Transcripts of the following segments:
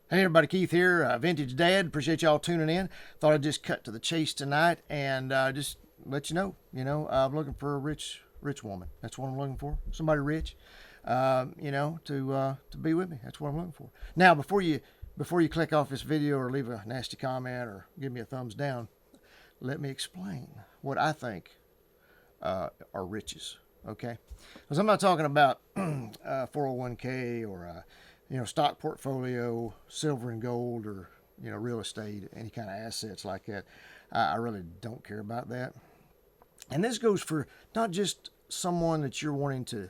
Hey everybody, Keith here, Vintage Dad. Appreciate y'all tuning in. Thought I'd just cut to the chase tonight and just let you know. I'm looking for a rich woman. That's what I'm looking for. Somebody rich, to be with me. That's what I'm looking for. Now, before you click off this video or leave a nasty comment or give me a thumbs down, let me explain what I think are riches. Okay, because I'm not talking about 401k or stock portfolio, silver and gold, or real estate, any kind of assets like that. I really don't care about that. And this goes for not just someone that you're wanting to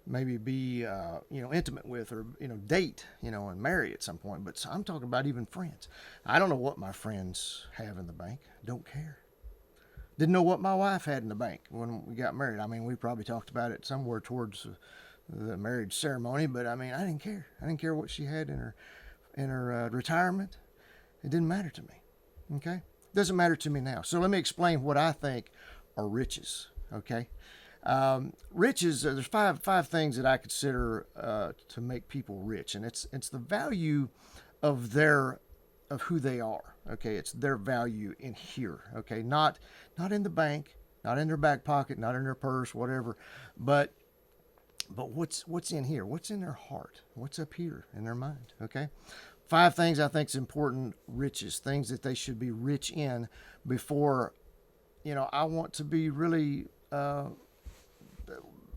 maybe be intimate with or date and marry at some point, but I'm talking about even friends. I don't know what my friends have in the bank. Don't care. Didn't know what my wife had in the bank when we got married. I mean, we probably talked about it somewhere towards the marriage ceremony, but I mean, I didn't care. I didn't care what she had in her retirement. It didn't matter to me. Okay, doesn't matter to me now. So let me explain what I think are riches. Okay, riches. There's five things that I consider to make people rich, and it's the value of who they are. Okay, it's their value in here. Okay, not in the bank, not in their back pocket, not in their purse, whatever, but what's in here? What's in their heart? What's up here in their mind? Okay, five things I think is important riches, things that they should be rich in before I want to be really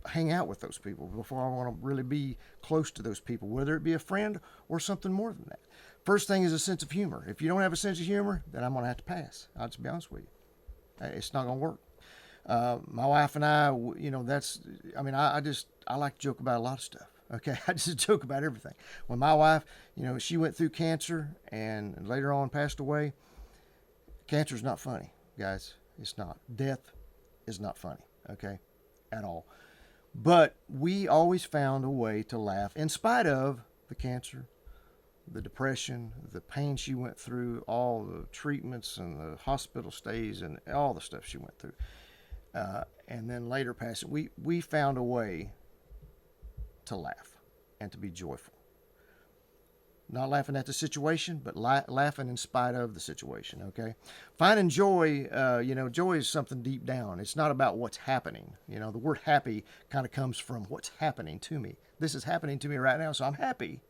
hang out with those people, before I want to really be close to those people, whether it be a friend or something more than that. First thing is a sense of humor. If you don't have a sense of humor, then I'm going to have to pass. I'll just be honest with you. It's not going to work. My wife and I, I like to joke about a lot of stuff. Okay, I just joke about everything. When my wife, she went through cancer and later on passed away. Cancer's not funny, guys. It's not. Death is not funny. Okay, at all. But we always found a way to laugh in spite of the cancer, the depression, the pain she went through, all the treatments and the hospital stays and all the stuff she went through. And then later passing, we found a way to laugh and to be joyful. Not laughing at the situation, but laughing in spite of the situation, okay? Finding joy, joy is something deep down. It's not about what's happening. The word happy kind of comes from what's happening to me. This is happening to me right now, so I'm happy.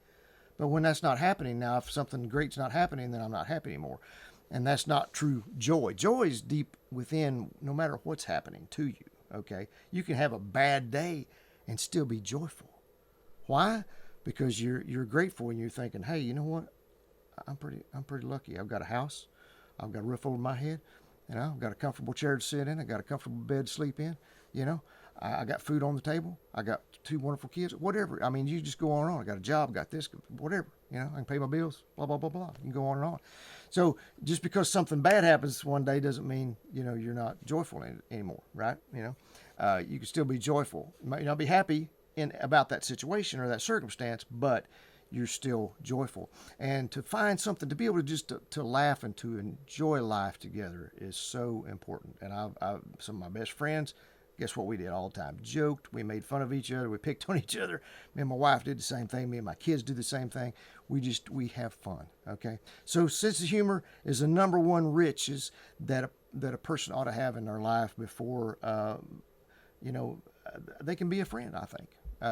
But when that's not happening now, if something great's not happening, then I'm not happy anymore. And that's not true joy. Joy is deep within no matter what's happening to you, okay? You can have a bad day and still be joyful. Why? Because you're grateful and you're thinking, hey, you know what? I'm pretty lucky. I've got a house. I've got a roof over my head. I've got a comfortable chair to sit in. I got a comfortable bed to sleep in. I got food on the table. I got two wonderful kids. Whatever. I mean, you just go on and on. I got a job. Got this. Whatever. I can pay my bills. Blah blah blah blah. You can go on and on. So just because something bad happens one day doesn't mean you're not joyful anymore, right? You can still be joyful. You might not be happy about that situation or that circumstance, but you're still joyful. And to find something, to be able to just to laugh and to enjoy life together is so important. And some of my best friends, guess what we did all the time? Joked, we made fun of each other, we picked on each other. Me and my wife did the same thing, me and my kids do the same thing. We have fun, okay? So sense of humor is the number one riches that a person ought to have in their life before, they can be a friend, I think.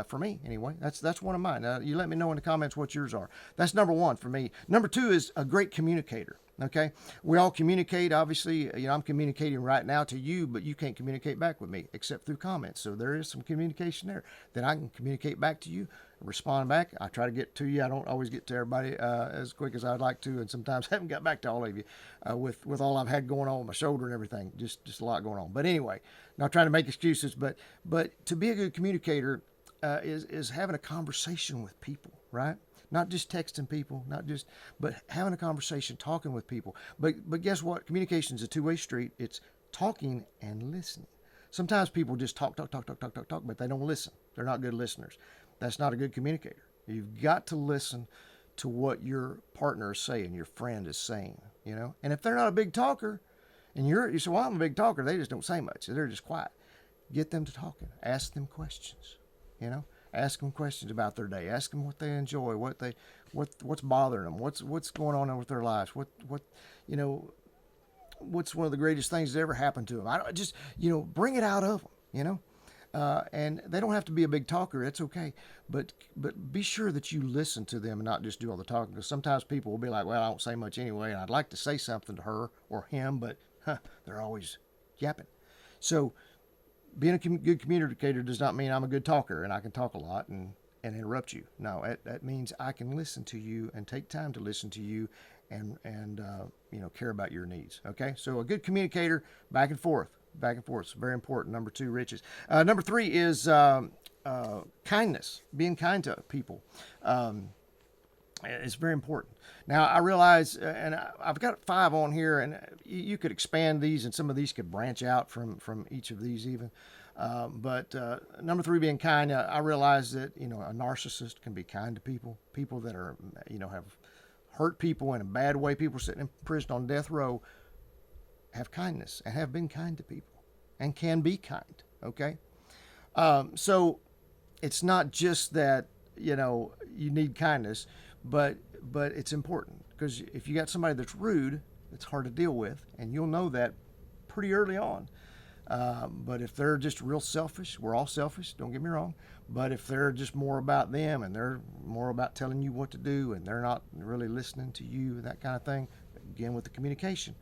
For me, anyway, that's one of mine. You let me know in the comments what yours are. That's number one for me. Number two is a great communicator. Okay, we all communicate. Obviously, I'm communicating right now to you, but you can't communicate back with me except through comments. So there is some communication there. Then I can communicate back to you, respond back. I try to get to you. I don't always get to everybody as quick as I'd like to, and sometimes I haven't got back to all of you with all I've had going on with my shoulder and everything. Just a lot going on. But anyway, not trying to make excuses, but to be a good communicator. Is having a conversation with people, right? Not just texting people, but having a conversation, talking with people. But guess what? Communication is a two-way street. It's talking and listening. Sometimes people just talk, but they don't listen. They're not good listeners. That's not a good communicator. You've got to listen to what your partner is saying, your friend is saying, And if they're not a big talker, and you say, well, I'm a big talker, they just don't say much. They're just quiet. Get them to talking. Ask them questions. Ask them questions about their day. Ask them what they enjoy, what what's bothering them, what's going on with their lives, what you know what's one of the greatest things that ever happened to them. I don't just bring it out of them. And they don't have to be a big talker. That's okay, but be sure that you listen to them and not just do all the talking. Because sometimes people will be like, "Well, I don't say much anyway, and I'd like to say something to her or him, but they're always yapping." So being a good communicator does not mean I'm a good talker and I can talk a lot and interrupt you. No, that means I can listen to you and take time to listen to you and care about your needs. Okay, so a good communicator, back and forth. Back and forth. It's very important. Number 2, riches. Number 3 is kindness, being kind to people. It's very important. Now, I realize, and I've got 5 on here, and you could expand these, and some of these could branch out from each of these even. But number 3 being kind, I realize that, a narcissist can be kind to people. People that are, have hurt people in a bad way, people sitting in prison on death row, have kindness and have been kind to people and can be kind. Okay. So it's not just that, you need kindness, but it's important, because if you got somebody that's rude, it's hard to deal with, and you'll know that pretty early on. But if they're just real selfish, we're all selfish, don't get me wrong. But if they're just more about them and they're more about telling you what to do and they're not really listening to you, that kind of thing, again, with the communication.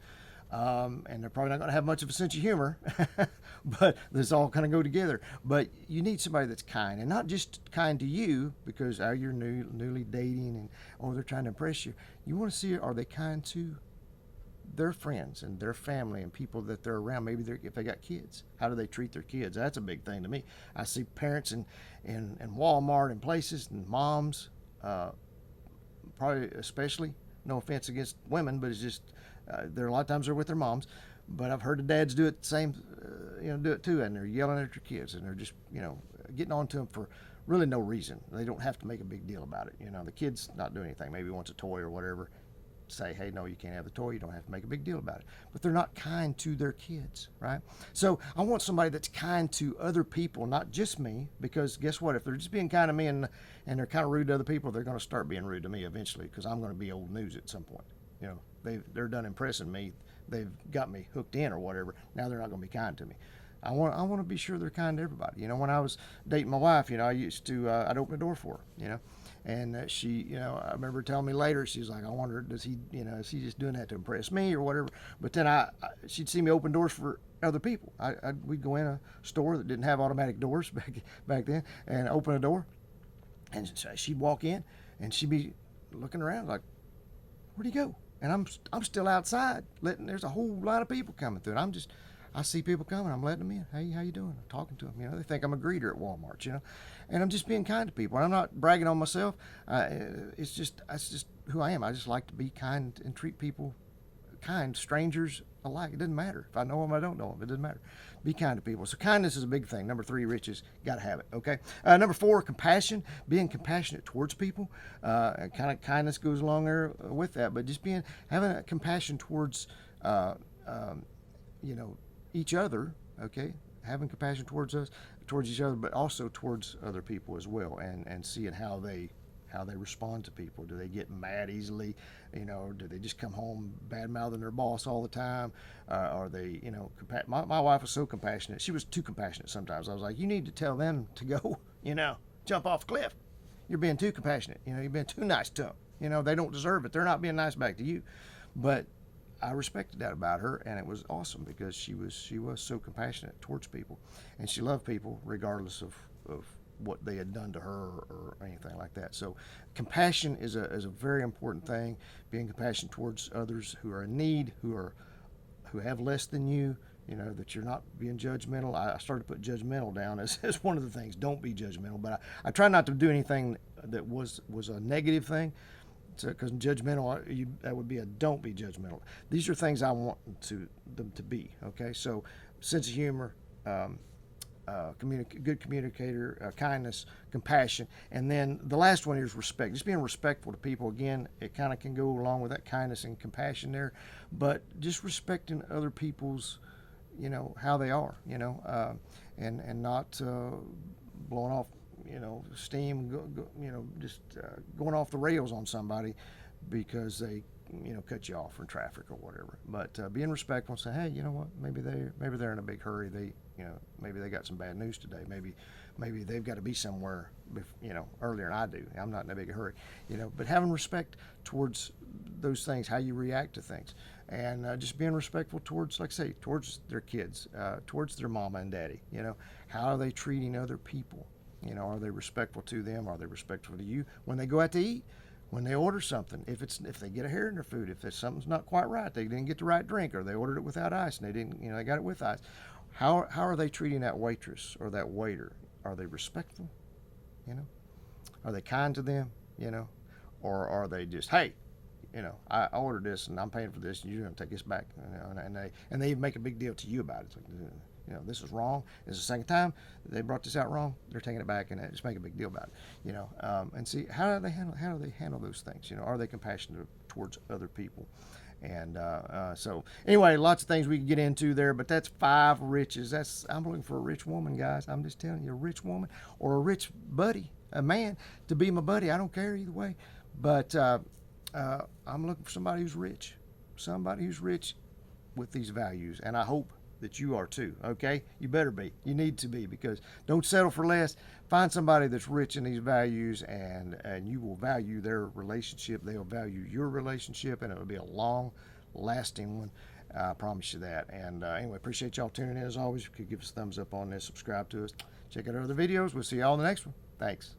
And they're probably not going to have much of a sense of humor, but this all kind of go together. But you need somebody that's kind, and not just kind to you because you're newly dating and they're trying to impress you. You want to see, are they kind to their friends and their family and people that they're around? Maybe if they got kids, how do they treat their kids? That's a big thing to me. I see parents in Walmart and places, and moms, probably especially. No offense against women, but it's just there are a lot of times they're with their moms. But I've heard the dads do it the same, do it too, and they're yelling at their kids, and they're just getting on to them for really no reason. They don't have to make a big deal about it. The kid's not doing anything. Maybe wants a toy or whatever. Say, hey, no, you can't have the toy. You don't have to make a big deal about it. But they're not kind to their kids, right? So I want somebody that's kind to other people, not just me, because guess what? If they're just being kind to me and they're kind of rude to other people, they're going to start being rude to me eventually, because I'm going to be old news at some point. They're done impressing me. They've got me hooked in or whatever. Now they're not going to be kind to me. I want to be sure they're kind to everybody. When I was dating my wife, I used to I'd open the door for her, and she, I remember her telling me later, she's like, I wonder, is he just doing that to impress me or whatever? But then she'd see me open doors for other people. We'd go in a store that didn't have automatic doors back then, and open a door, and she'd walk in, and she'd be looking around like, where'd he go? And I'm still outside, there's a whole lot of people coming through, and I see people coming, I'm letting them in. Hey, how you doing? I'm talking to them. They think I'm a greeter at Walmart, and I'm just being kind to people. And I'm not bragging on myself. It's just who I am. I just like to be kind and treat people kind, strangers alike. It doesn't matter if I know them, I don't know them. It doesn't matter. Be kind to people. So kindness is a big thing. Number 3, riches. Got to have it. Okay. Number 4, compassion. Being compassionate towards people. Kind of kindness goes along there with that, but just having a compassion towards, each other, okay, having compassion towards each other, but also towards other people as well, and seeing how they respond to people. Do they get mad easily, or do they just come home bad mouthing their boss all the time? Are they, my wife was so compassionate. She was too compassionate sometimes. I was like, you need to tell them to go, jump off a cliff. You're being too compassionate. You're being too nice to them. They don't deserve it. They're not being nice back to you. But I respected that about her, and it was awesome because she was so compassionate towards people, and she loved people regardless of what they had done to her or anything like that. So compassion is a very important thing. Being compassionate towards others who are in need, who have less than you, that you're not being judgmental. I started to put judgmental down as one of the things. Don't be judgmental, but I try not to do anything that was a negative thing. Because judgmental, that would be a don't be judgmental. These are things I want them to be. Okay, so sense of humor, good communicator, kindness, compassion, and then the last one is respect. Just being respectful to people. Again, it kind of can go along with that kindness and compassion there, but just respecting other people's, how they are, and not blowing off steam, just going off the rails on somebody because they, cut you off in traffic or whatever. But being respectful and say, hey, you know what? Maybe they're in a big hurry. Maybe they got some bad news today. Maybe they've got to be somewhere, earlier than I do. I'm not in a big hurry, But having respect towards those things, how you react to things, and just being respectful towards, like I say, towards their kids, towards their mama and daddy. How are they treating other people? Are they respectful to them? Are they respectful to you when they go out to eat? When they order something, if they get a hair in their food, if something's not quite right, they didn't get the right drink, or they ordered it without ice and they didn't, they got it with ice. How are they treating that waitress or that waiter? Are they respectful? Are they kind to them? Or are they just, hey, I ordered this and I'm paying for this and you're going to take this back, and they make a big deal to you about it. It's like, this is wrong. This is the second time they brought this out wrong. They're taking it back and just make a big deal about it. And see how do they handle those things. Are they compassionate towards other people? And so anyway, lots of things we can get into there, but that's 5 riches. I'm looking for a rich woman, guys. I'm just telling you, a rich woman or a rich buddy, a man to be my buddy. I don't care either way, but I'm looking for somebody who's rich with these values, and I hope that you are too. Okay, you better be. You need to be, because don't settle for less. Find somebody that's rich in these values, and you will value their relationship. They'll value your relationship, and it'll be a long lasting one. I promise you that. And anyway, appreciate y'all tuning in as always. You could give us a thumbs up on this, subscribe to us, check out our other videos. We'll see y'all in the next one. Thanks.